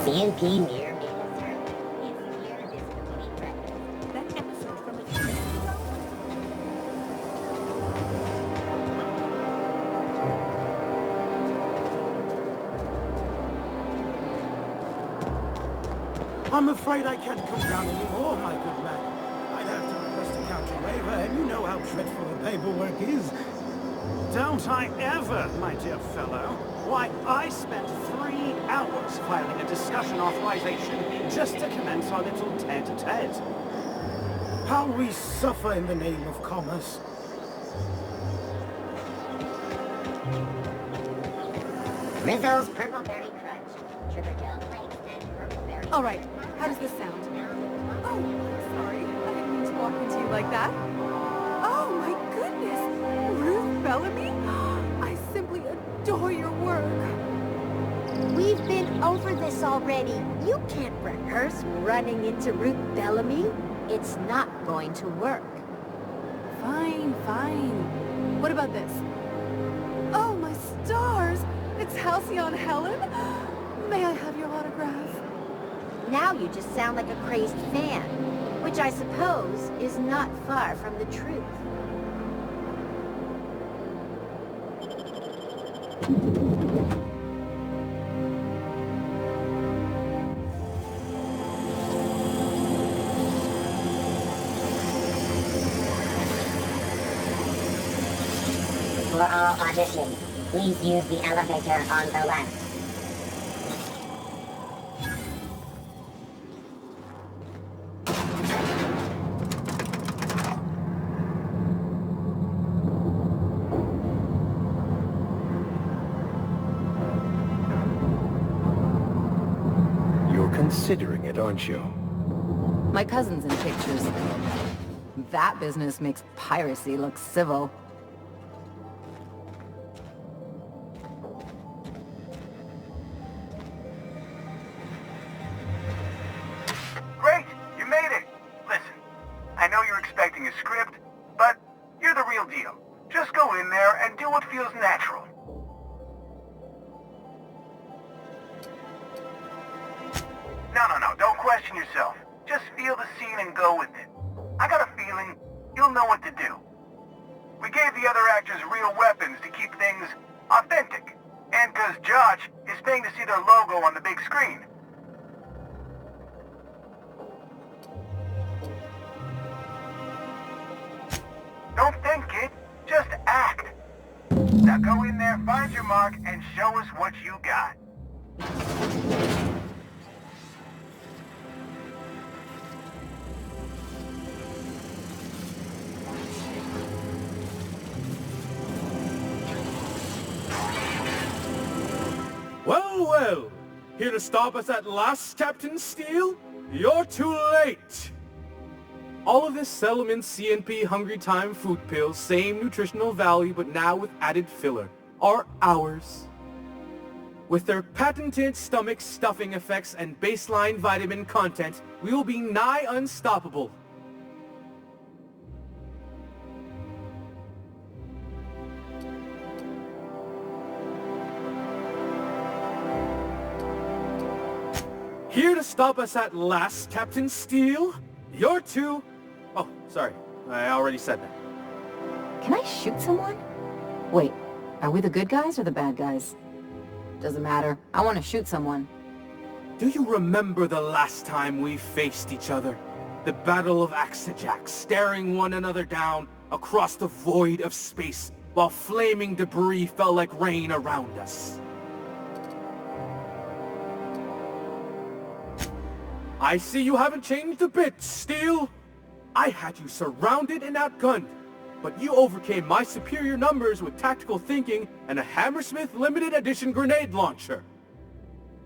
CNP near. I'm afraid I can't come down anymore, my good man. I'd have to request a counter waiver, and you know how dreadful the paperwork is. Don't I ever, my dear fellow? Why, I spent 3 hours filing a discussion authorization just to commence our little tete-a-tete. How we suffer in the name of commerce. Rizzo's Purple Berry Crunch. Sugar gel flakes and purple berry. All right, how does this sound? Oh, sorry. I didn't mean to walk into you like that. Oh, my goodness. Ruth Bellamy? I simply adore your work. We've been over this already. You can't rehearse running into Ruth Bellamy. It's not going to work. Fine, fine. What about this? Oh, my stars! It's Halcyon Helen? May I have your autograph? Now you just sound like a crazed fan, which I suppose is not far from the truth. For all auditions, please use the elevator on the left. You're considering it, aren't you? My cousin's in pictures. That business makes piracy look civil. Great! You made it! Listen, I know you're expecting a script, but you're the real deal. Just go in there and do what feels natural. No, don't question yourself. Just feel the scene and go with it. I got a feeling you'll know what to do. We gave the other actors real weapons to keep things authentic. And 'cause Josh is paying to see their logo on the big screen. Don't think, kid. Just act. Now go in there, find your mark, and show us what you got. Well, here to stop us at last, Captain Steele? You're too late! All of this Settlement CNP Hungry Time food pills, same nutritional value but now with added filler, are ours. With their patented stomach stuffing effects and baseline vitamin content, we will be nigh unstoppable. Here to stop us at last, Captain Steele? You're too... Oh, sorry. I already said that. Can I shoot someone? Wait, are we the good guys or the bad guys? Doesn't matter. I want to shoot someone. Do you remember the last time we faced each other? The Battle of Axejack, staring one another down across the void of space, while flaming debris fell like rain around us. I see you haven't changed a bit, Steele. I had you surrounded and outgunned, but you overcame my superior numbers with tactical thinking and a Hammersmith limited edition grenade launcher.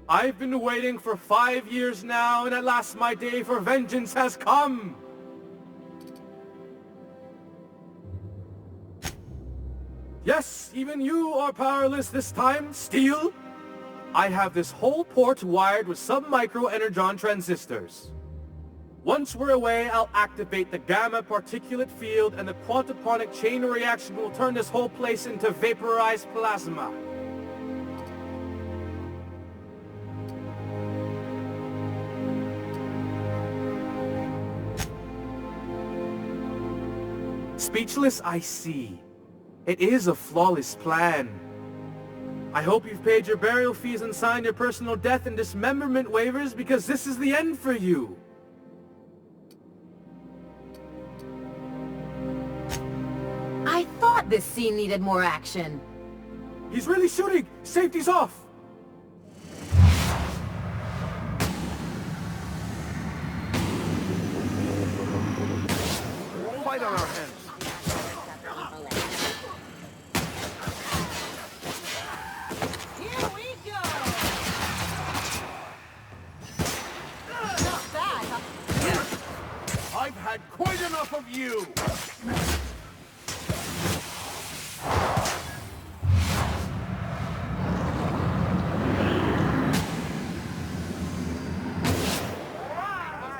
I've been waiting for 5 years now, and at last my day for vengeance has come. Yes, even you are powerless this time, Steele. I have this whole port wired with sub-micro energon transistors. Once we're away, I'll activate the gamma particulate field and the quantaponic chain reaction will turn this whole place into vaporized plasma. Speechless, I see. It is a flawless plan. I hope you've paid your burial fees and signed your personal death and dismemberment waivers, because this is the end for you. I thought this scene needed more action. He's really shooting! Safety's off! Fight on our hands. Here we go! Not bad, huh? I've had quite enough of you!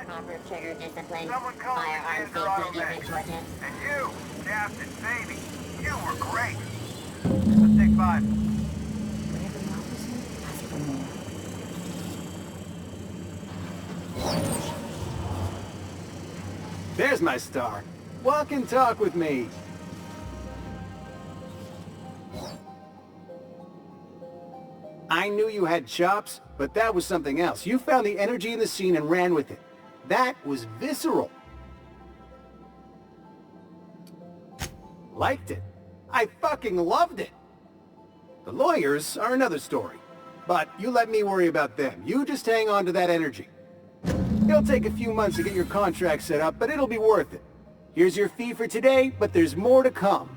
Proper trigger discipline, Someone call firearm the safety automatics. is important. And you, Captain Baby, you were great. Let's take 5. Whatever he offers you, ask for more. There's my star. Walk and talk with me. I knew you had chops, but that was something else. You found the energy in the scene and ran with it. That was visceral. Liked it. I fucking loved it. The lawyers are another story. But you let me worry about them. You just hang on to that energy. It'll take a few months to get your contract set up, but it'll be worth it. Here's your fee for today, but there's more to come.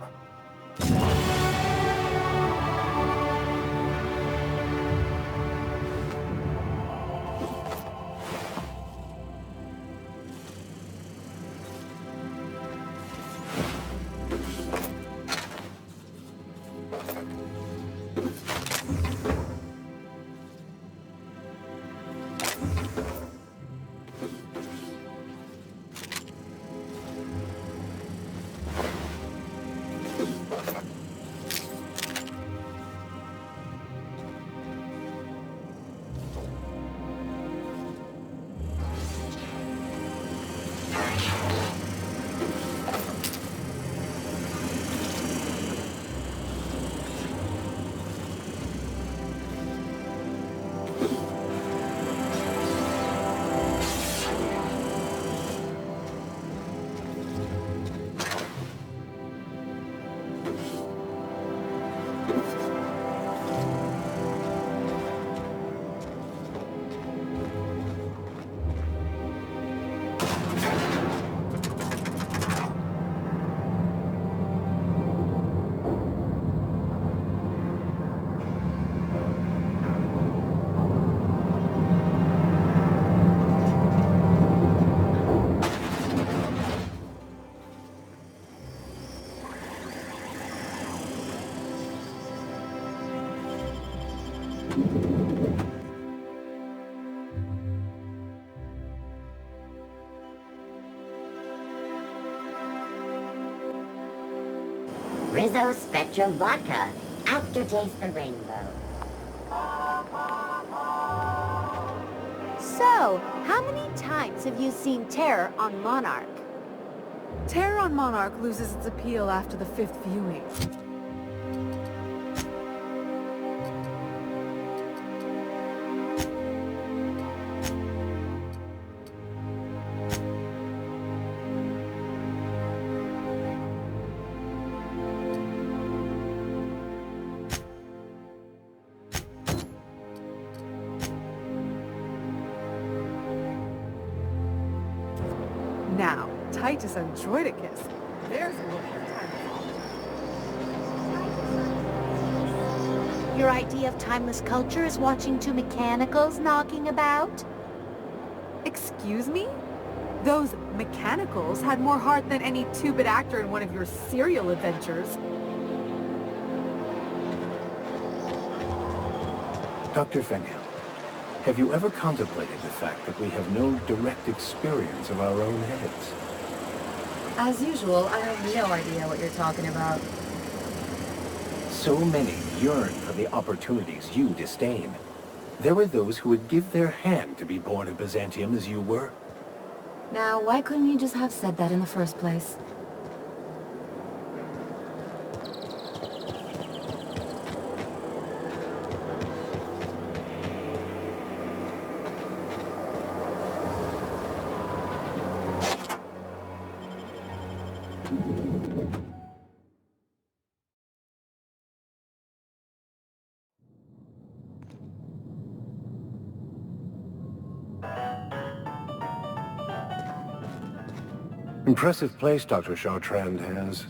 Rizzo Spectrum Vodka. Aftertaste the rainbow. So, how many times have you seen Terror on Monarch? Terror on Monarch loses its appeal after the 5th viewing. Now, Titus Androidicus. There's a little more time. Your idea of timeless culture is watching two mechanicals knocking about? Excuse me? Those mechanicals had more heart than any two-bit actor in one of your serial adventures. Dr. Fenhill, have you ever contemplated the fact that we have no direct experience of our own heads? As usual, I have no idea what you're talking about. So many yearn for the opportunities you disdain. There were those who would give their hand to be born in Byzantium as you were. Now, why couldn't you just have said that in the first place? Impressive place Dr. Chartrand has.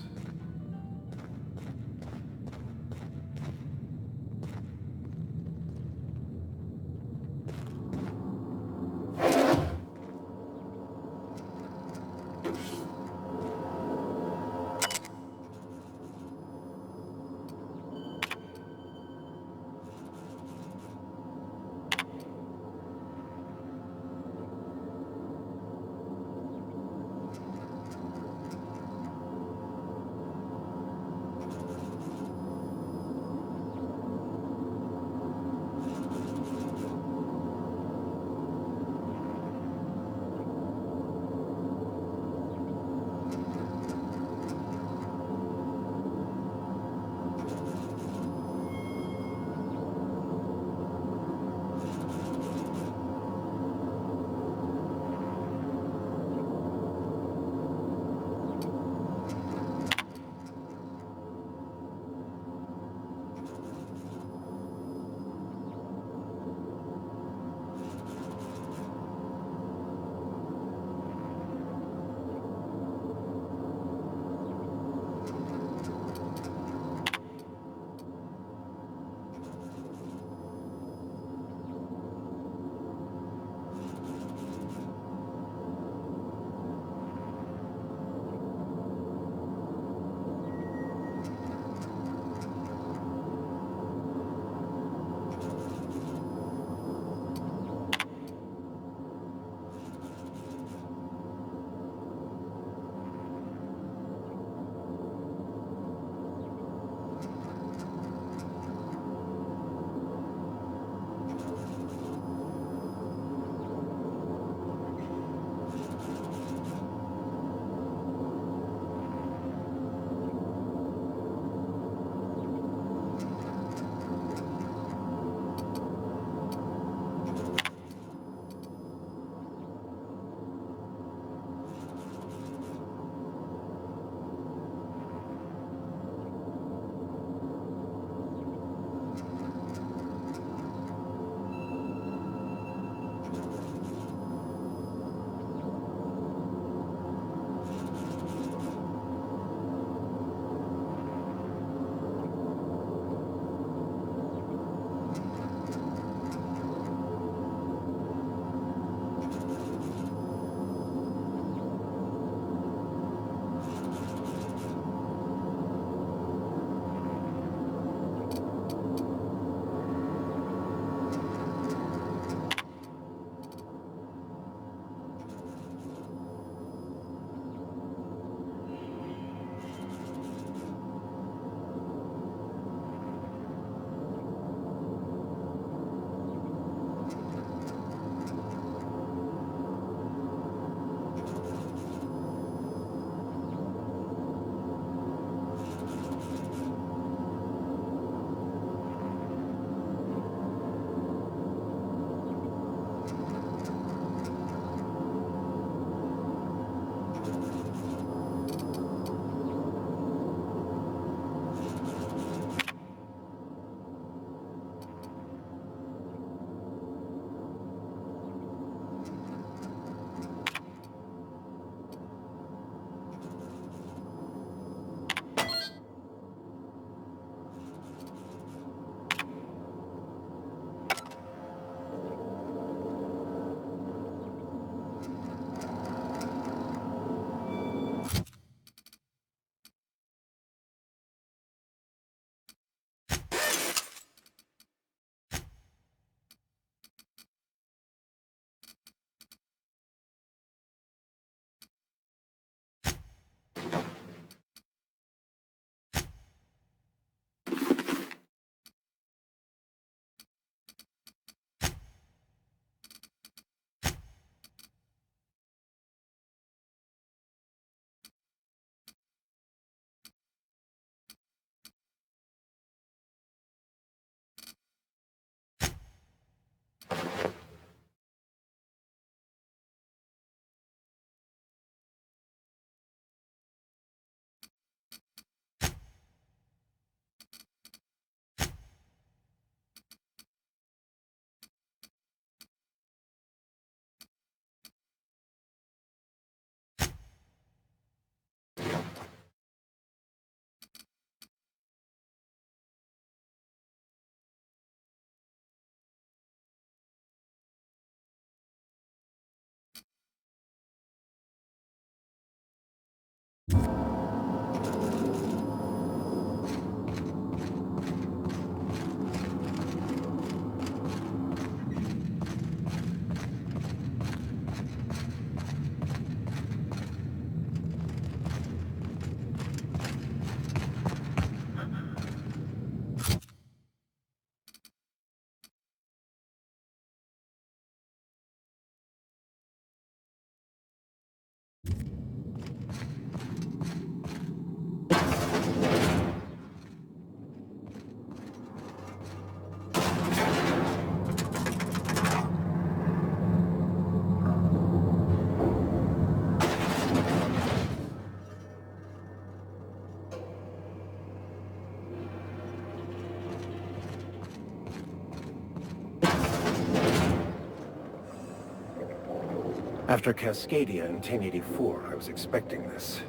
After Cascadia in 1084, I was expecting this.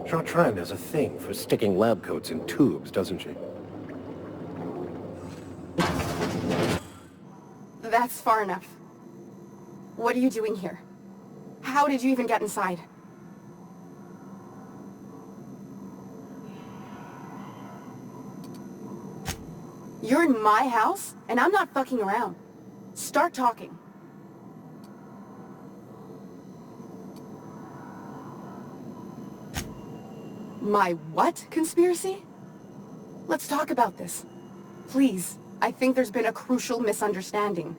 Chartrand has a thing for sticking lab coats in tubes, doesn't she? That's far enough. What are you doing here? How did you even get inside? You're in my house, and I'm not fucking around. Start talking. My what conspiracy? Let's talk about this. Please, I think there's been a crucial misunderstanding.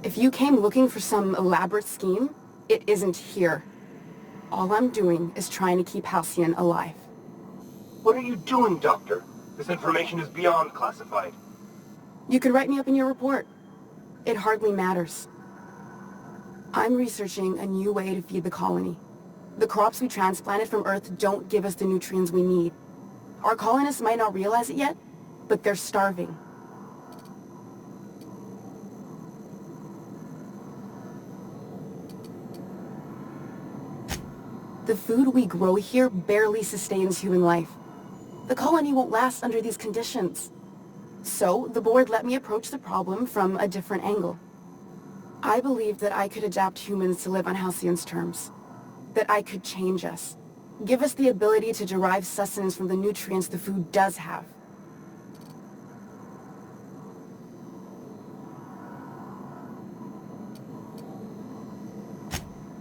If you came looking for some elaborate scheme, it isn't here. All I'm doing is trying to keep Halcyon alive. What are you doing, Doctor? This information is beyond classified. You can write me up in your report. It hardly matters. I'm researching a new way to feed the colony. The crops we transplanted from Earth don't give us the nutrients we need. Our colonists might not realize it yet, but they're starving. The food we grow here barely sustains human life. The colony won't last under these conditions. So, the board let me approach the problem from a different angle. I believed that I could adapt humans to live on Halcyon's terms. That I could change us. Give us the ability to derive sustenance from the nutrients the food does have.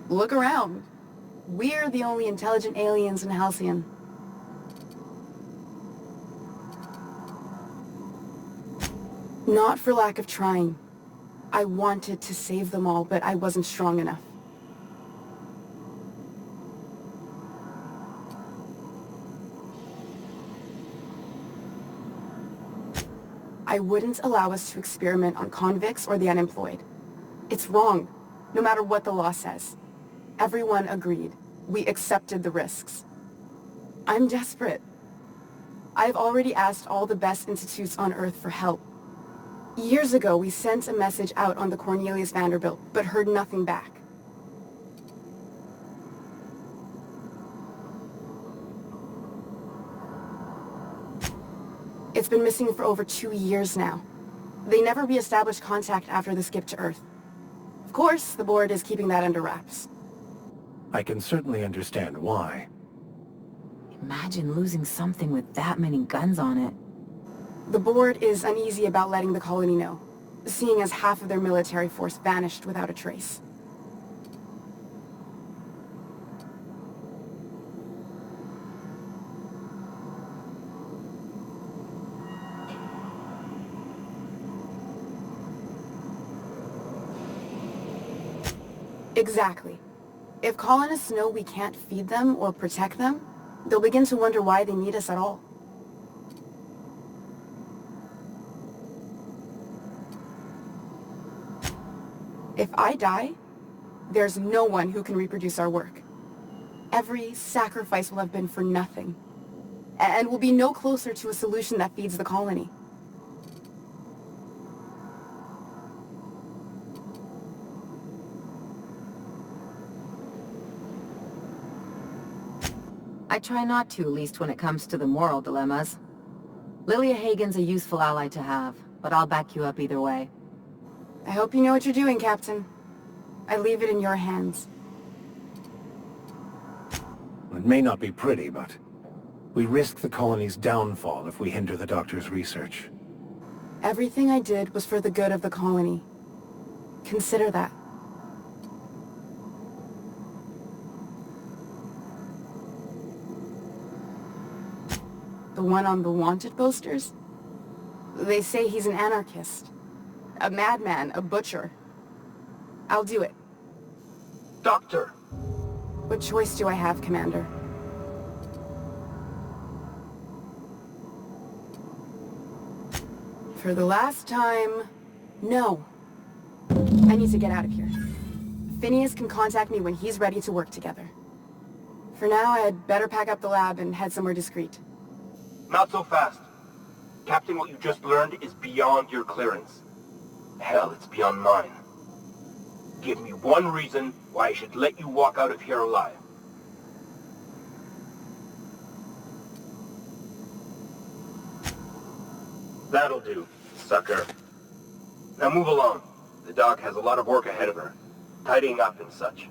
Look around. We're the only intelligent aliens in Halcyon. Not for lack of trying. I wanted to save them all, but I wasn't strong enough. I wouldn't allow us to experiment on convicts or the unemployed. It's wrong, no matter what the law says. Everyone agreed. We accepted the risks. I'm desperate. I've already asked all the best institutes on Earth for help. Years ago, we sent a message out on the Cornelius Vanderbilt, but heard nothing back. It's been missing for over 2 years now. They never re-established contact after the skip to Earth. Of course, the board is keeping that under wraps. I can certainly understand why. Imagine losing something with that many guns on it. The board is uneasy about letting the colony know, seeing as half of their military force vanished without a trace. Exactly. If colonists know we can't feed them or protect them, they'll begin to wonder why they need us at all. If I die, there's no one who can reproduce our work. Every sacrifice will have been for nothing. And we'll be no closer to a solution that feeds the colony. I try not to, at least when it comes to the moral dilemmas. Lilia Hagen's a useful ally to have, but I'll back you up either way. I hope you know what you're doing, Captain. I leave it in your hands. It may not be pretty, but we risk the colony's downfall if we hinder the Doctor's research. Everything I did was for the good of the colony. Consider that. The one on the wanted posters? They say he's an anarchist. A madman, a butcher. I'll do it. Doctor! What choice do I have, Commander? For the last time, no. I need to get out of here. Phineas can contact me when he's ready to work together. For now, I'd better pack up the lab and head somewhere discreet. Not so fast. Captain, what you just learned is beyond your clearance. Hell, it's beyond mine. Give me one reason why I should let you walk out of here alive. That'll do, sucker. Now move along. The doc has a lot of work ahead of her. Tidying up and such.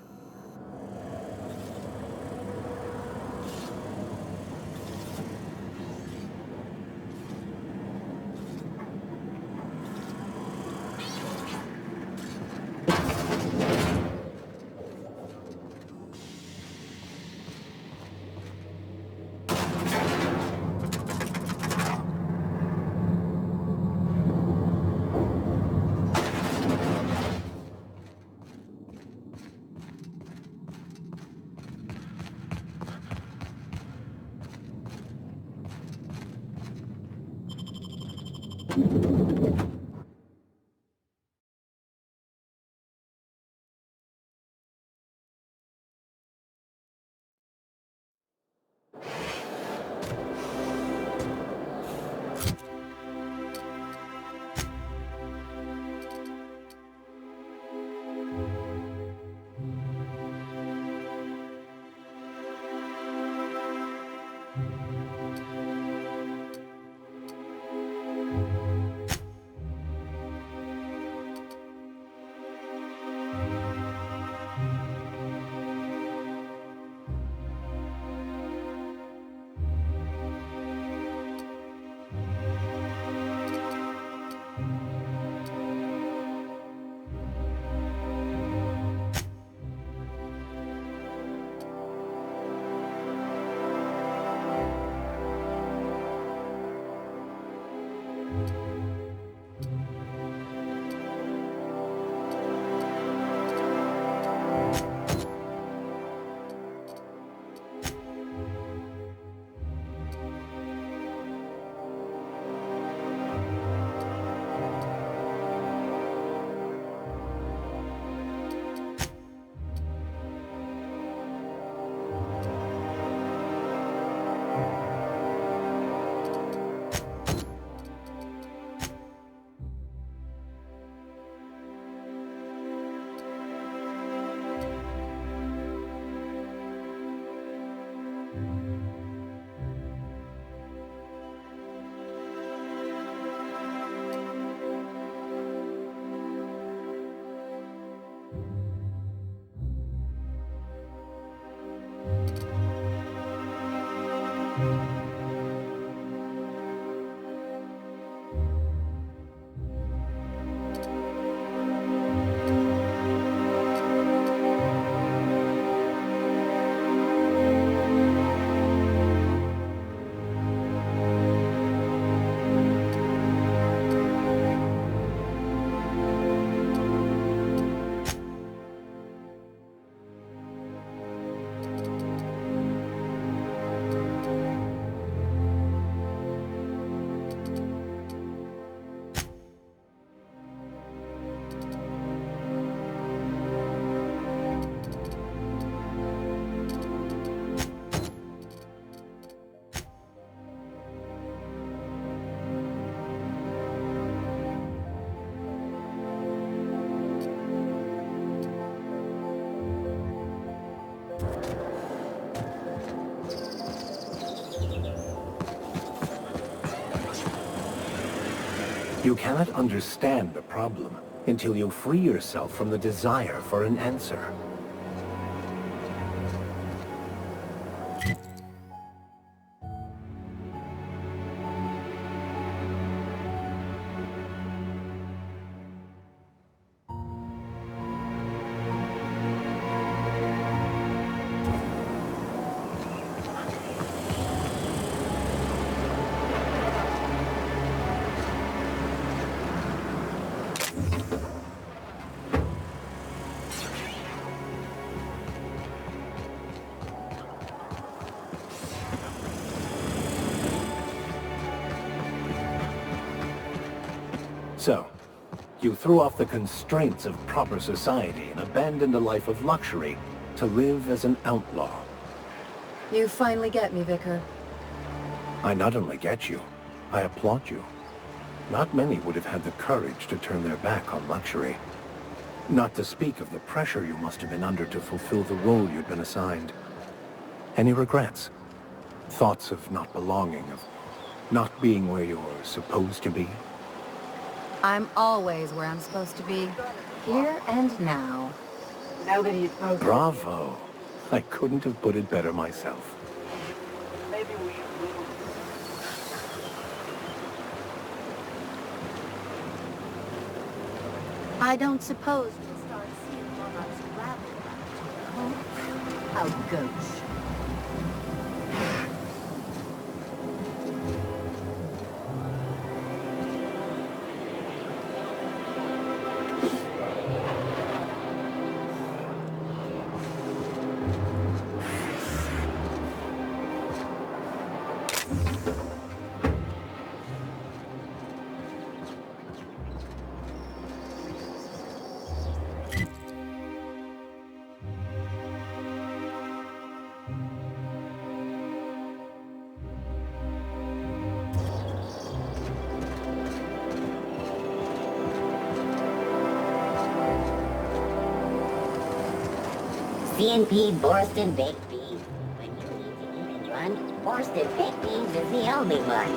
You cannot understand the problem, until you free yourself from the desire for an answer. So, you threw off the constraints of proper society and abandoned a life of luxury to live as an outlaw. You finally get me, Vicar. I not only get you, I applaud you. Not many would have had the courage to turn their back on luxury. Not to speak of the pressure you must have been under to fulfill the role you'd been assigned. Any regrets? Thoughts of not belonging, of not being where you're supposed to be? I'm always where I'm supposed to be. Here and now. Now that he's posted. Bravo. I couldn't have put it better myself. Maybe we will. I don't suppose we'll start seeing monarchs rabble about. How gauche. CNP Borsted Baked Beans. When you need to eat and run, Borsted Baked Beans is the only one.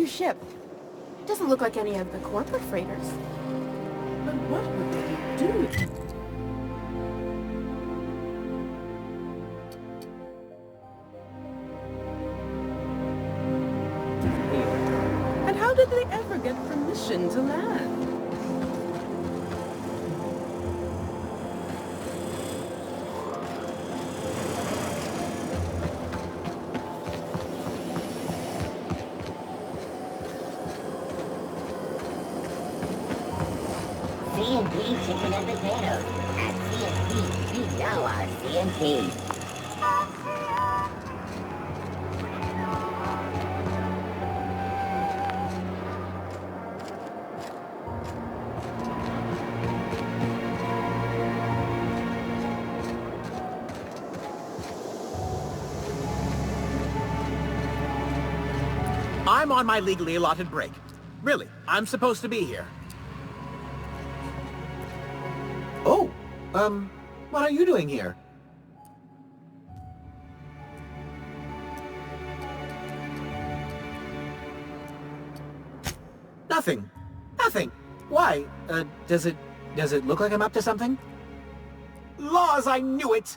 Ship. It doesn't look like any of the corporate freighters. But what would they be doing? And how did they ever get permission to land? CNP chicken and potatoes. At CNP, we know our CNP. I'm on my legally allotted break. Really, I'm supposed to be here. Oh, what are you doing here? Nothing. Nothing. Why? Does it look like I'm up to something? Laws, I knew it!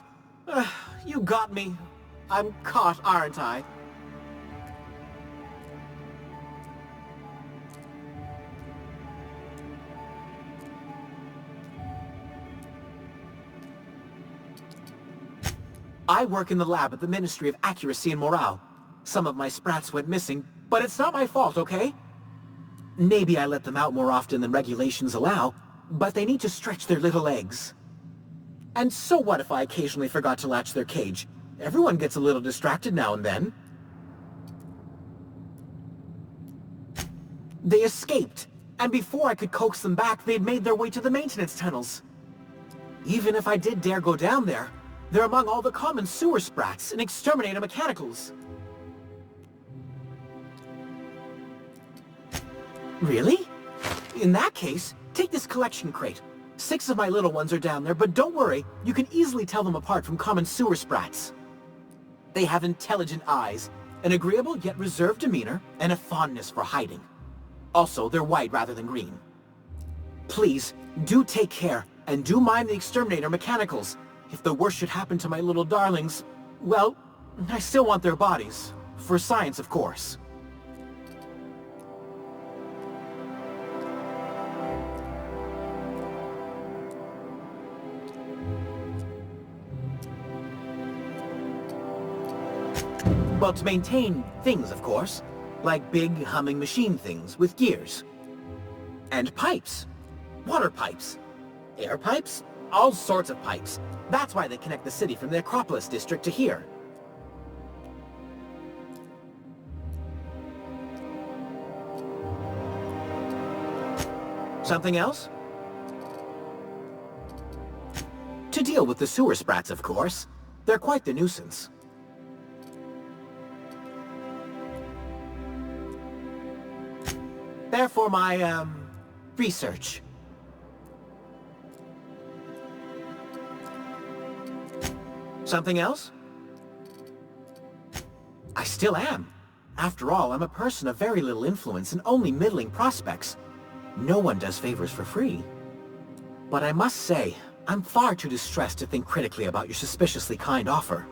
You got me. I'm caught, aren't I? I work in the lab at the Ministry of Accuracy and Morale. Some of my sprats went missing, but it's not my fault, okay? Maybe I let them out more often than regulations allow, but they need to stretch their little legs. And so what if I occasionally forgot to latch their cage? Everyone gets a little distracted now and then. They escaped, and before I could coax them back, they'd made their way to the maintenance tunnels. Even if I did dare go down there, they're among all the common sewer sprats and exterminator mechanicals. Really? In that case, take this collection crate. 6 of my little ones are down there, but don't worry, you can easily tell them apart from common sewer sprats. They have intelligent eyes, an agreeable yet reserved demeanor, and a fondness for hiding. Also, they're white rather than green. Please, do take care, and do mind the exterminator mechanicals. If the worst should happen to my little darlings, well, I still want their bodies. For science, of course. Well, to maintain things, of course. Like big, humming machine things with gears. And pipes. Water pipes. Air pipes. All sorts of pipes. That's why they connect the city from the Acropolis district to here. Something else? To deal with the sewer sprats, of course. They're quite the nuisance. Therefore my, research. Something else? I still am. After all, I'm a person of very little influence and only middling prospects. No one does favors for free. But I must say, I'm far too distressed to think critically about your suspiciously kind offer.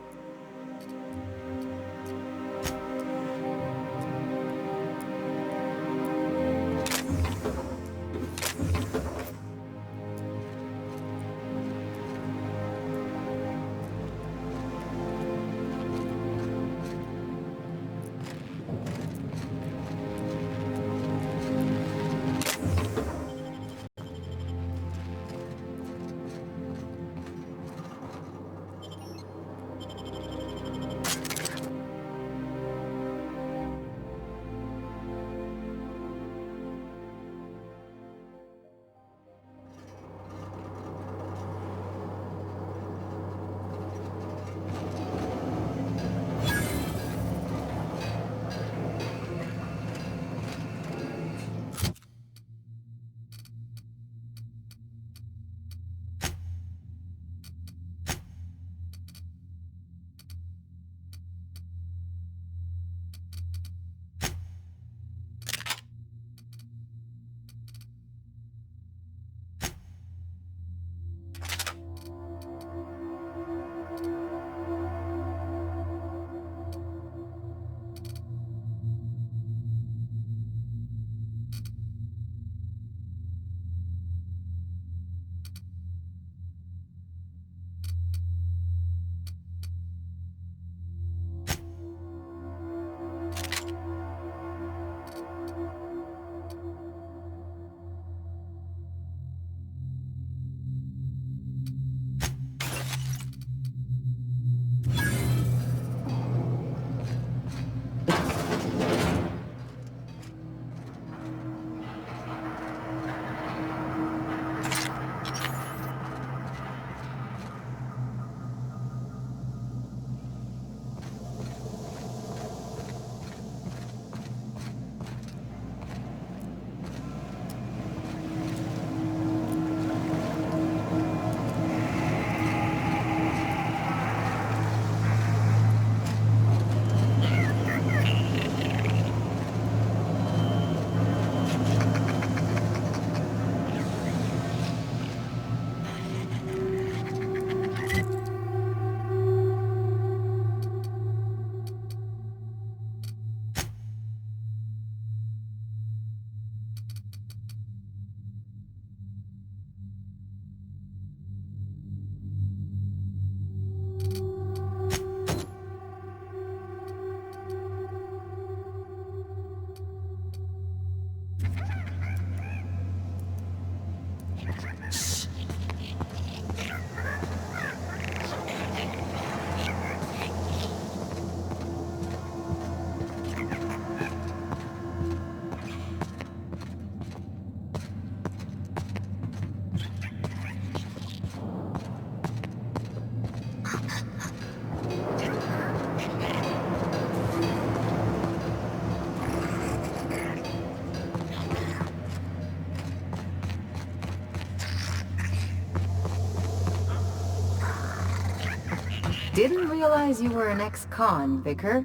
Didn't realize you were an ex-con, Vicar.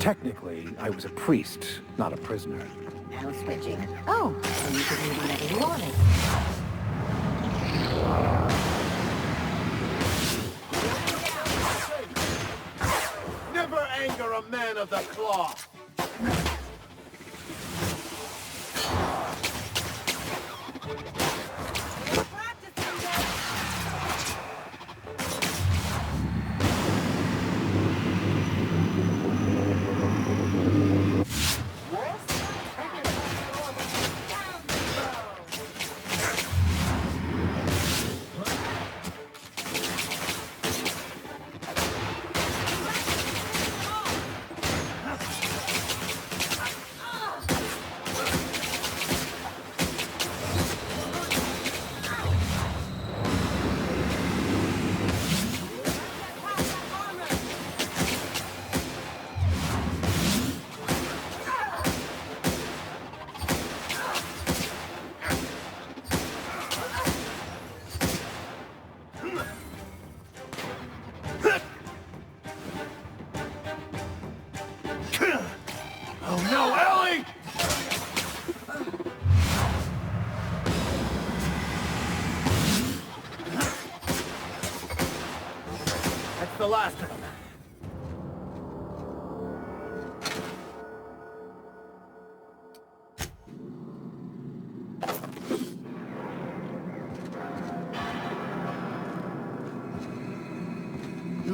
Technically, I was a priest, not a prisoner. Now switching. Oh, so you could leave whenever you wanted. Never anger a man of the cloth! Oh no, Ellie! That's the last of them.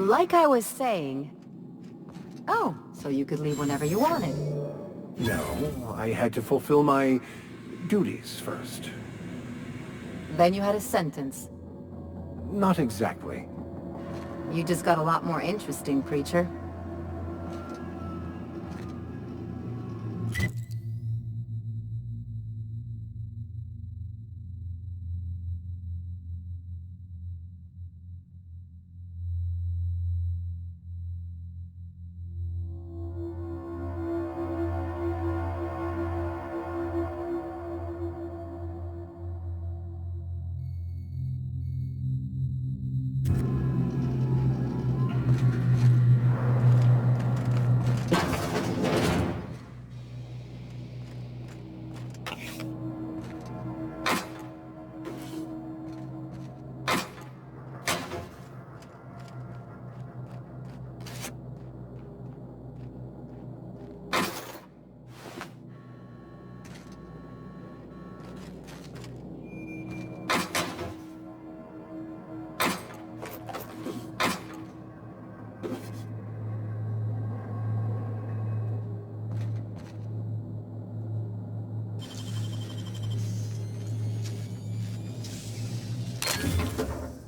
Like I was saying... Oh, so you could leave whenever you wanted. No, I had to fulfill my duties first. Then you had a sentence. Not exactly. You just got a lot more interesting, preacher.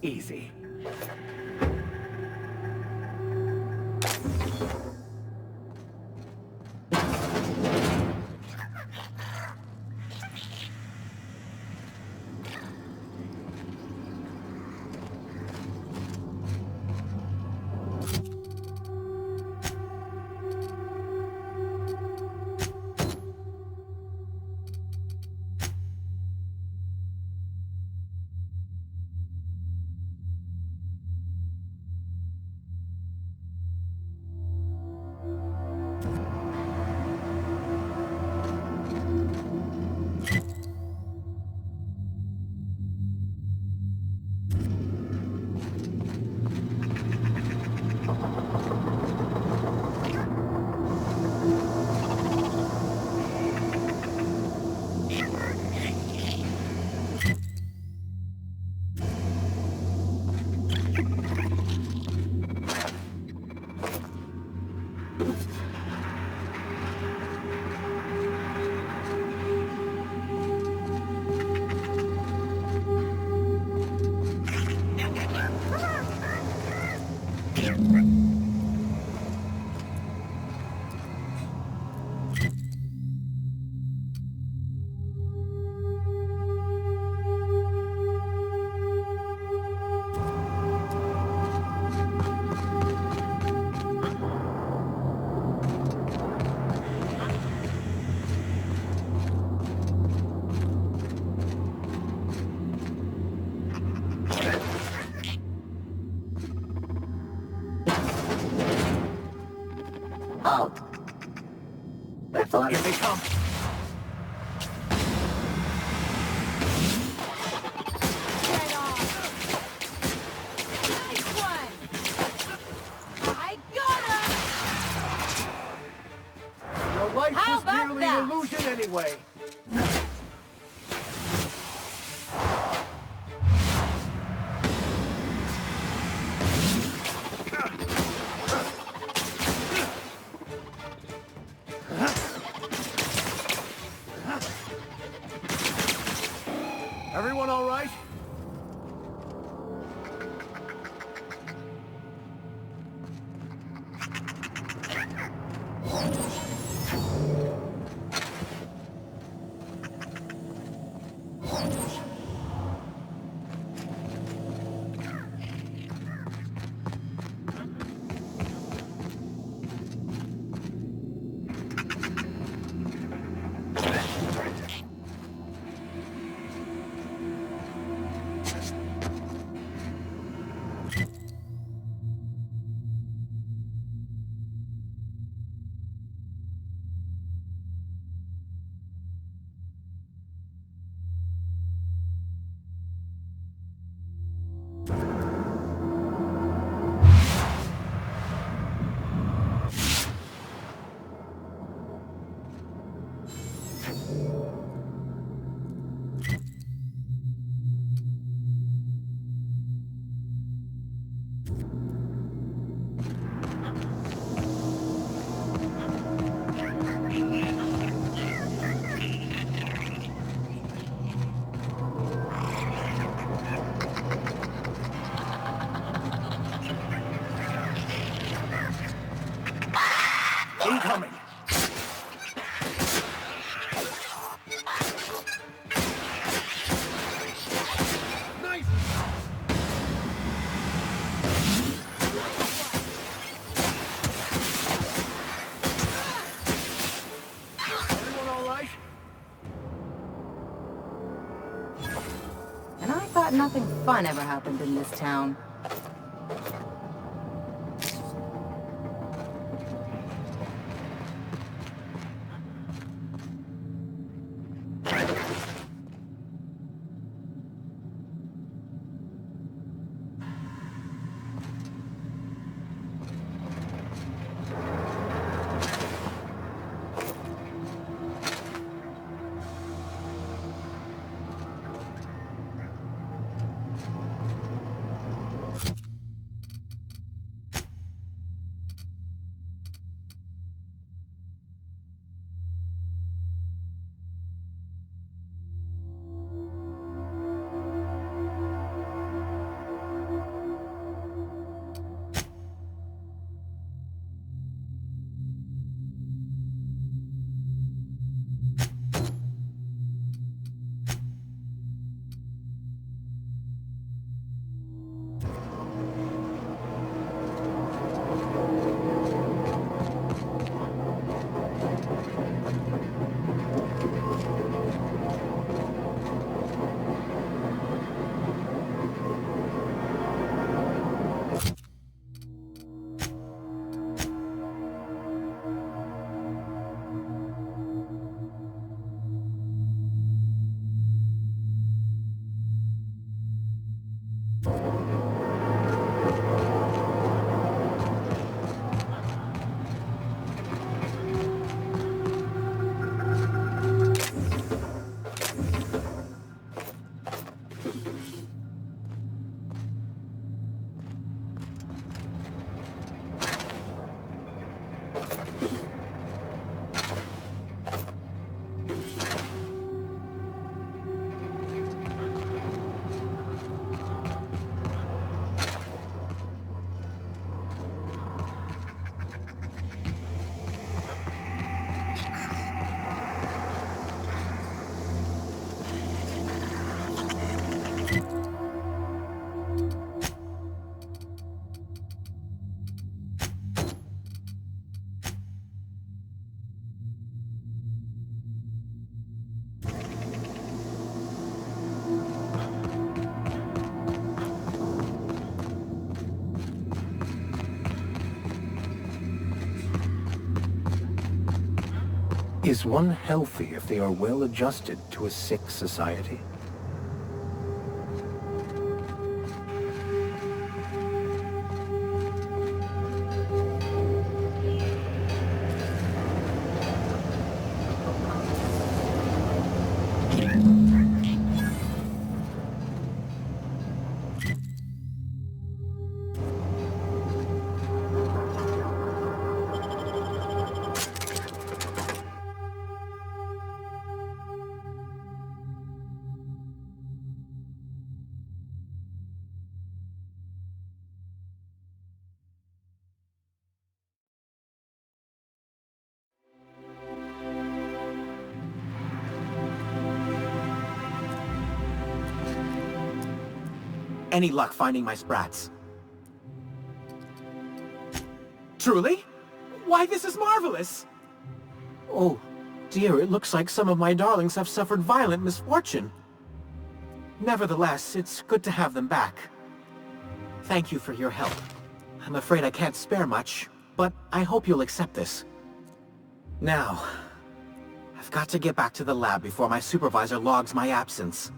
Easy. thought Here of they it. come. Get off! Nice one! I got him! Your life How was about merely that? an illusion anyway. Everyone all right? Incoming! Nice! Everyone all right? And I thought nothing fun ever happened in this town. Is one healthy if they are well adjusted to a sick society? Any luck finding my sprats? Truly? Why, this is marvelous! Oh, dear, it looks like some of my darlings have suffered violent misfortune. Nevertheless, it's good to have them back. Thank you for your help. I'm afraid I can't spare much, but I hope you'll accept this. Now, I've got to get back to the lab before my supervisor logs my absence.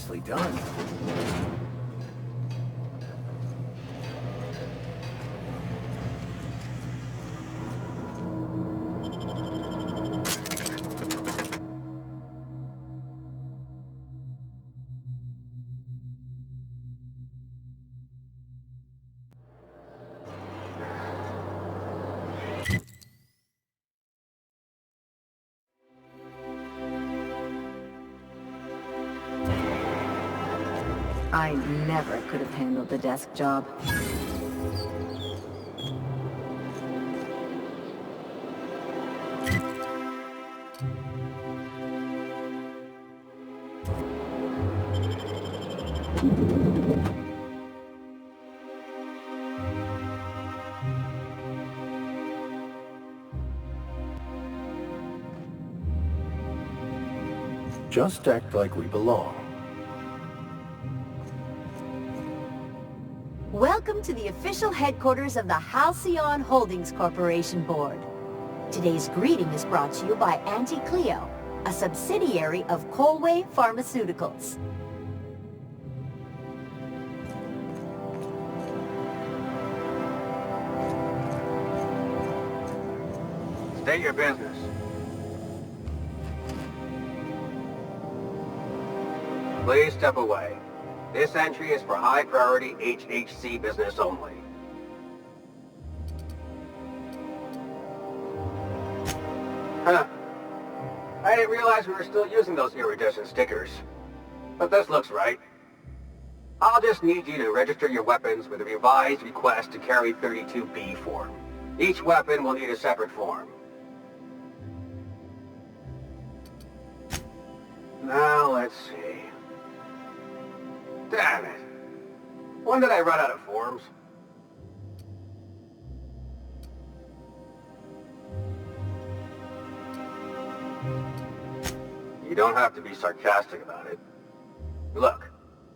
Nicely done. I never could have handled the desk job. Just act like we belong. Welcome to the official headquarters of the Halcyon Holdings Corporation Board. Today's greeting is brought to you by Auntie Cleo, a subsidiary of Colway Pharmaceuticals. State your business. Please step away. This entry is for high-priority HHC business only. Huh. I didn't realize we were still using those iridescent stickers. But this looks right. I'll just need you to register your weapons with a revised request to carry 32B form. Each weapon will need a separate form. Now, let's see. Damn it. When did I run out of forms? You don't have to be sarcastic about it. Look,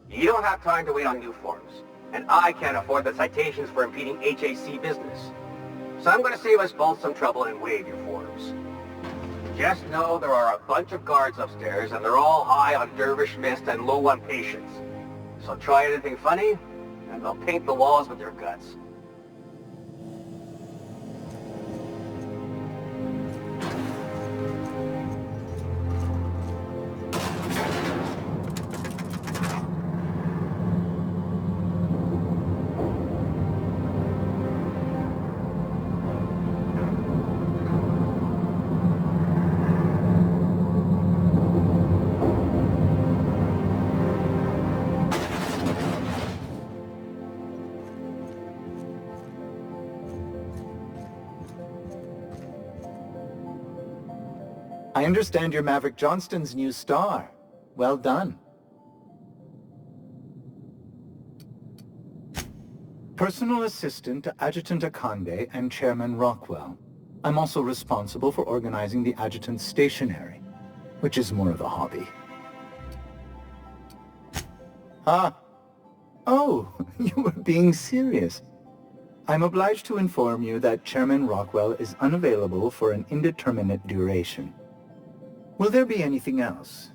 you don't have time to wait on new forms, and I can't afford the citations for impeding HAC business. So I'm going to save us both some trouble and waive your forms. Just know there are a bunch of guards upstairs, and they're all high on dervish mist and low on patience. So try anything funny, and they'll paint the walls with your guts. I understand you're Maverick Johnston's new star. Well done. Personal assistant to Adjutant Akande and Chairman Rockwell. I'm also responsible for organizing the Adjutant's stationery, which is more of a hobby. Ah. Oh, you were being serious. I'm obliged to inform you that Chairman Rockwell is unavailable for an indeterminate duration. Will there be anything else?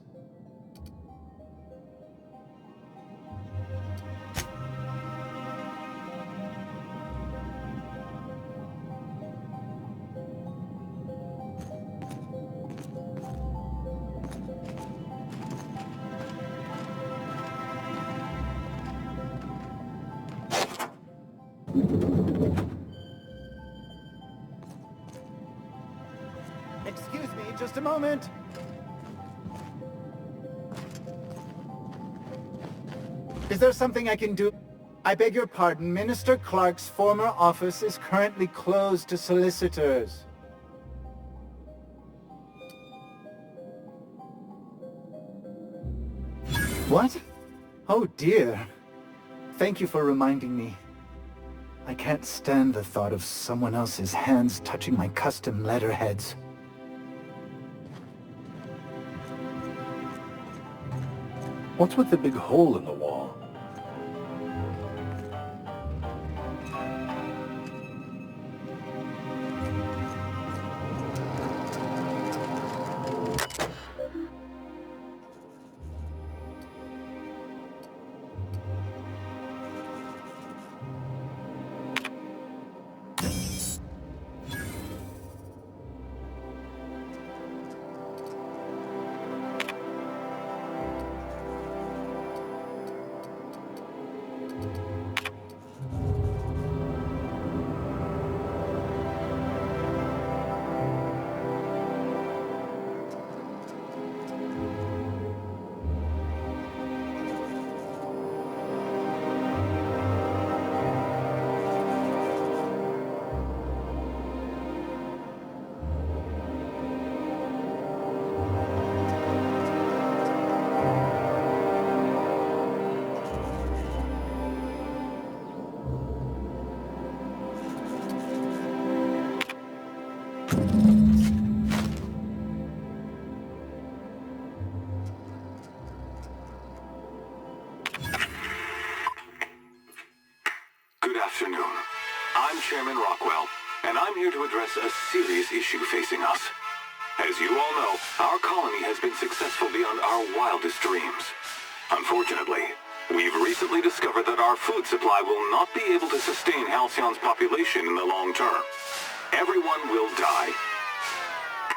Excuse me, just a moment. Is there something I can do? I beg your pardon, Minister Clark's former office is currently closed to solicitors. What? Oh dear. Thank you for reminding me. I can't stand the thought of someone else's hands touching my custom letterheads. What's with the big hole in the wall? afternoon. I'm Chairman Rockwell, and I'm here to address a serious issue facing us. As you all know, our colony has been successful beyond our wildest dreams. Unfortunately, we've recently discovered that our food supply will not be able to sustain Halcyon's population in the long term. Everyone will die.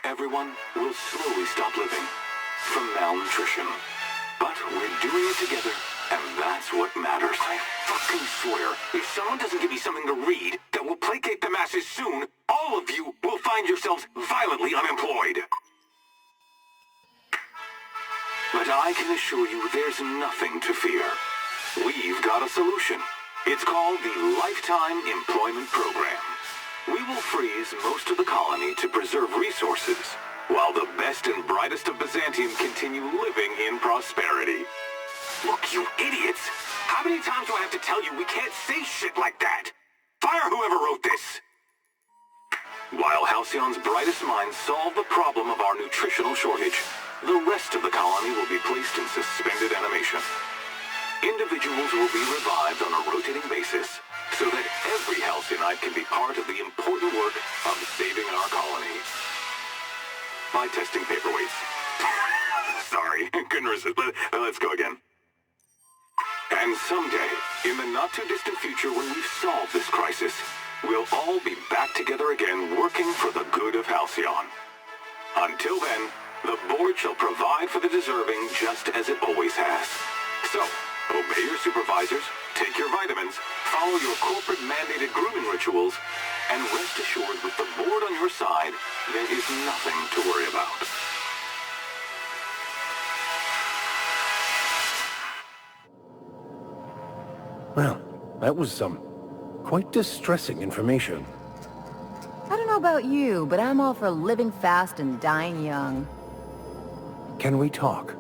Everyone will slowly stop living from malnutrition. But we're doing it together, and that's what matters. I fucking swear, if someone doesn't give me something to read that will placate the masses soon, all of you will find yourselves violently unemployed. But I can assure you there's nothing to fear. We've got a solution. It's called the Lifetime Employment Program. We will freeze most of the colony to preserve resources, while the best and brightest of Byzantium continue living in prosperity. Look, you idiots! How many times do I have to tell you we can't say shit like that? Fire whoever wrote this! While Halcyon's brightest minds solve the problem of our nutritional shortage, the rest of the colony will be placed in suspended animation. Individuals will be revived on a rotating basis, so that every Halcyonite can be part of the important work of saving our colony. By testing paperweights. Sorry, couldn't resist, but let's go again. And someday, in the not-too-distant future when we've solved this crisis, we'll all be back together again working for the good of Halcyon. Until then, the board shall provide for the deserving just as it always has. So, obey your supervisors, take your vitamins, follow your corporate-mandated grooming rituals, and rest assured with the board on your side, there is nothing to worry about. Well, that was some quite distressing information. I don't know about you, but I'm all for living fast and dying young. Can we talk?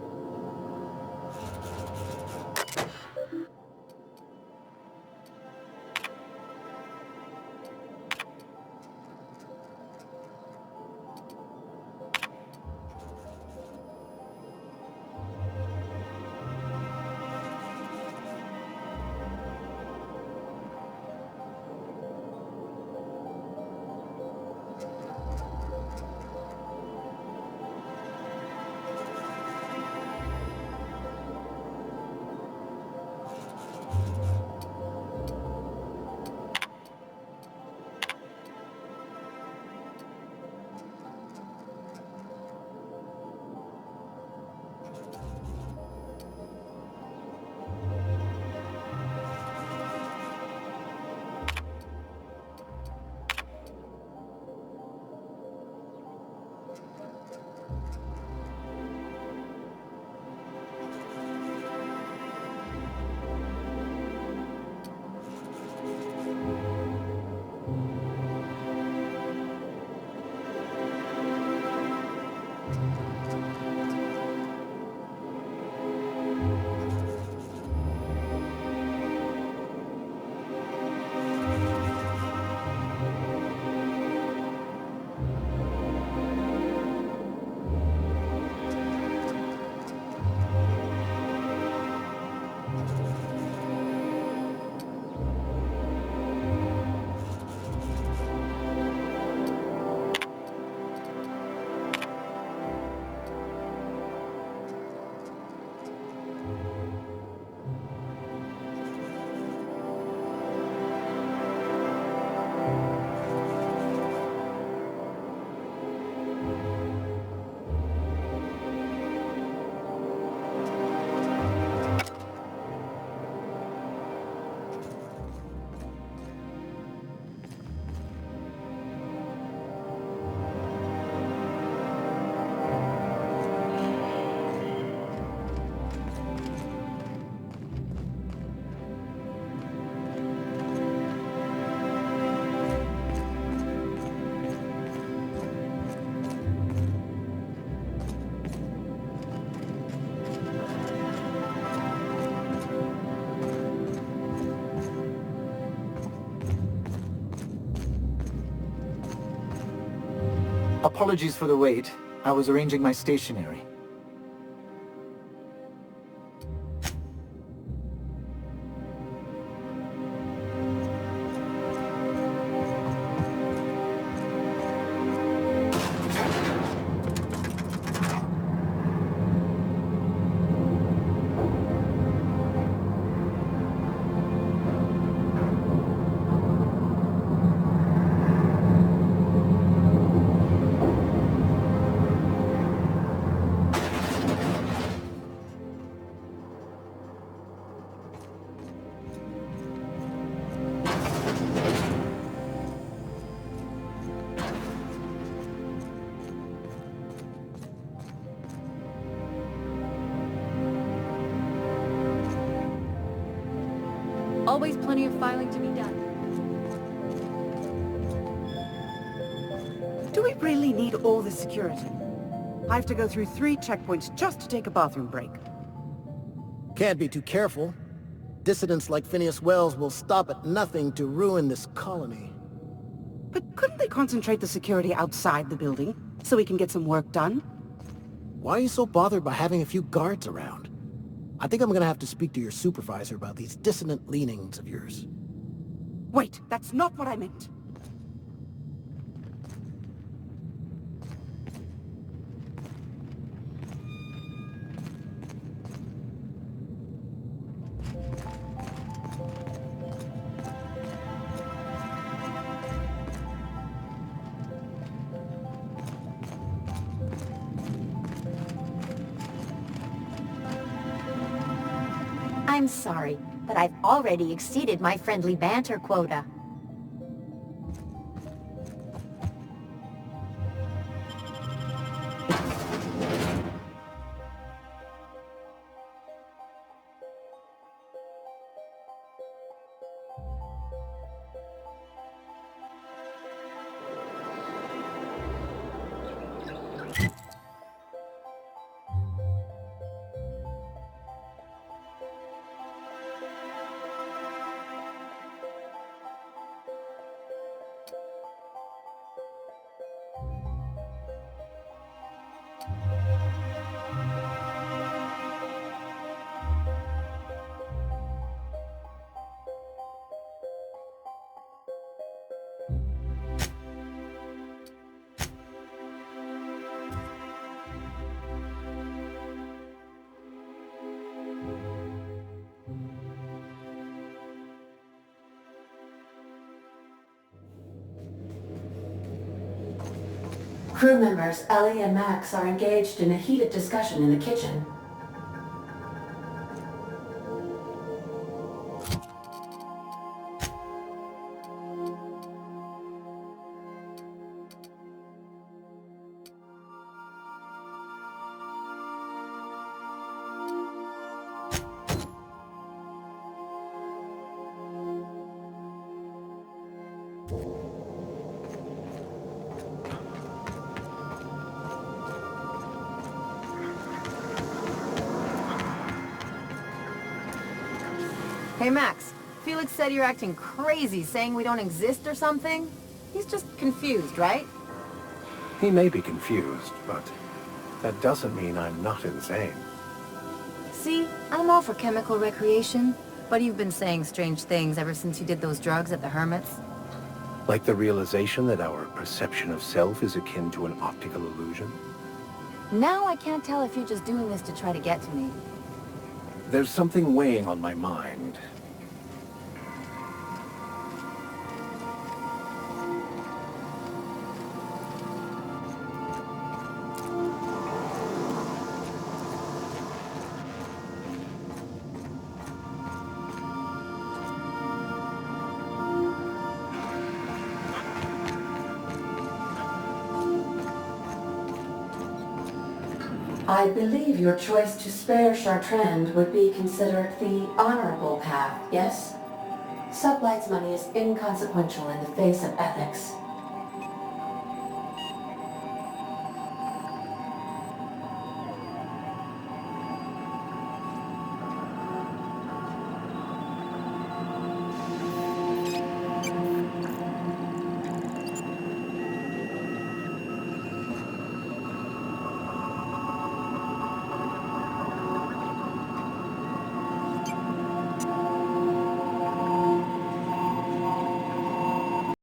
Apologies for the wait. I was arranging my stationery. Always plenty of filing to be done. Do we really need all this security? I have to go through 3 checkpoints just to take a bathroom break. Can't be too careful. Dissidents like Phineas Wells will stop at nothing to ruin this colony. But couldn't they concentrate the security outside the building, so we can get some work done? Why are you so bothered by having a few guards around? I think I'm gonna have to speak to your supervisor about these dissonant leanings of yours. Wait, that's not what I meant. I'm sorry, but I've already exceeded my friendly banter quota. Crew members Ellie and Max are engaged in a heated discussion in the kitchen. Hey Max, Felix said you're acting crazy, saying we don't exist or something? He's just confused, right? He may be confused, but that doesn't mean I'm not insane. See, I'm all for chemical recreation, but you've been saying strange things ever since you did those drugs at the Hermit's. Like the realization that our perception of self is akin to an optical illusion? Now I can't tell if you're just doing this to try to get to me. There's something weighing on my mind. I believe your choice to spare Chartrand would be considered the honorable path, yes? Sublight's money is inconsequential in the face of ethics.